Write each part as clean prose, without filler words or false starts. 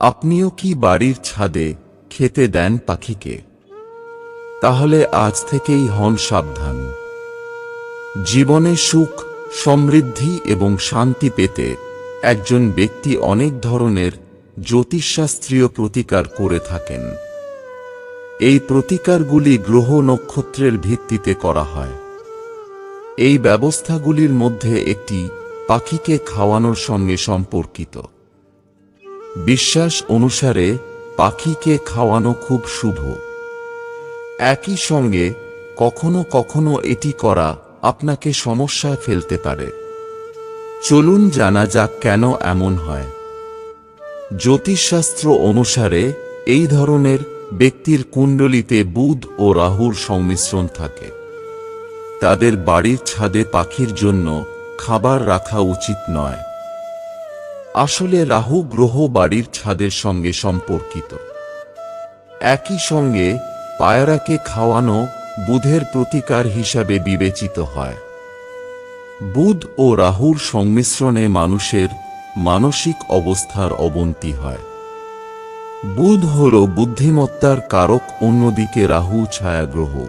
আপনিও কি বাড়ির ছাদে খেতে দেন পাখিকে? তাহলে আজ থেকেই হন সাবধান। জীবনে সুখ, সমৃদ্ধি এবং শান্তি পেতে একজন ব্যক্তি অনেক ধরনের জ্যোতিষশাস্ত্রীয় প্রতিকার করে থাকেন। এই প্রতিকারগুলি গ্রহ নক্ষত্রের ভিত্তিতে করা হয়। এই ব্যবস্থাগুলির মধ্যে একটি পাখিকে খাওয়ানোর সঙ্গে সম্পর্কিত। বিশ্বাস অনুসারে পাখিকে খাওয়ানো খুব শুভ। একই সঙ্গে কখনো কখনো এটি করা আপনাকে সমস্যায় ফেলতে পারে। চলুন জানা যাক কেন এমন হয়। জ্যোতিষশাস্ত্র অনুসারে এই ধরনের ব্যক্তির কুণ্ডলিতে বুধ ও রাহুর সংমিশ্রণ থাকে। তাদের বাড়ির ছাদে পাখির জন্য খাবার রাখা উচিত নয়। আসলে রাহু গ্রহ বাড়ির ছাদের সঙ্গে সম্পর্কিত। একই সঙ্গে পায়রাকে খাওয়ানো বুধের প্রতিকার হিসাবে বিবেচিত হয়। বুধ ও রাহুর সংমিশ্রণে মানুষের মানসিক অবস্থার অবনতি হয়। বুধ হল বুদ্ধিমত্তার কারক, অন্যদিকে রাহু ছায়াগ্রহ।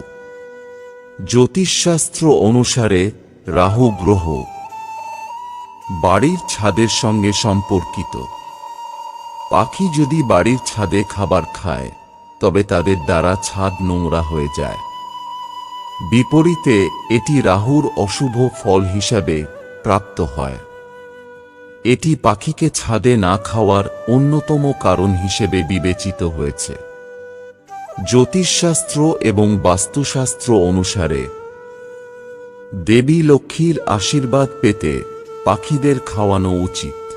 জ্যোতিষশাস্ত্র অনুসারে রাহু গ্রহ বাড়ির ছাদের সঙ্গে সম্পর্কিত। পাখি যদি বাড়ির ছাদে খাবার খায় তবে তাদের দ্বারা ছাদ নোংরা হয়ে যায়। বিপরীতে এটি রাহুর অশুভ ফল হিসাবে প্রাপ্ত হয়। এটি পাখিকে ছাদে না খাওয়ার অন্যতম কারণ হিসেবে বিবেচিত হয়েছে। জ্যোতিষশাস্ত্র এবং বাস্তুশাস্ত্র অনুসারে দেবী লক্ষ্মীর আশীর্বাদ পেতে পাখিদের খাওয়ানো উচিত।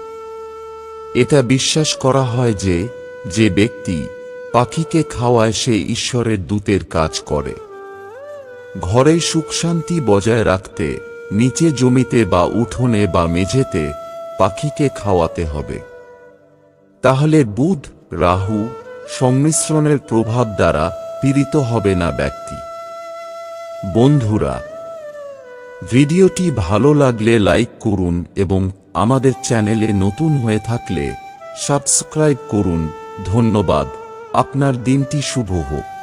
এটা বিশ্বাস করা হয় যে যে ব্যক্তি পাখিকে খাওয়ায় সে ঈশ্বরের দূতের কাজ করে। ঘরে সুখশান্তি বজায় রাখতে নিচে জমিতে বা উঠোনে বা মেঝেতে পাখিকে খাওয়াতে হবে। তাহলে বুধ রাহু সংমিশ্রণের প্রভাব দ্বারা পীড়িত হবে না ব্যক্তি। বন্ধুরা, ভিডিওটি ভালো লাগলে লাইক করুন এবং আমাদের চ্যানেলে নতুন হয়ে থাকলে সাবস্ক্রাইব করুন। ধন্যবাদ। আপনার দিনটি শুভ হোক।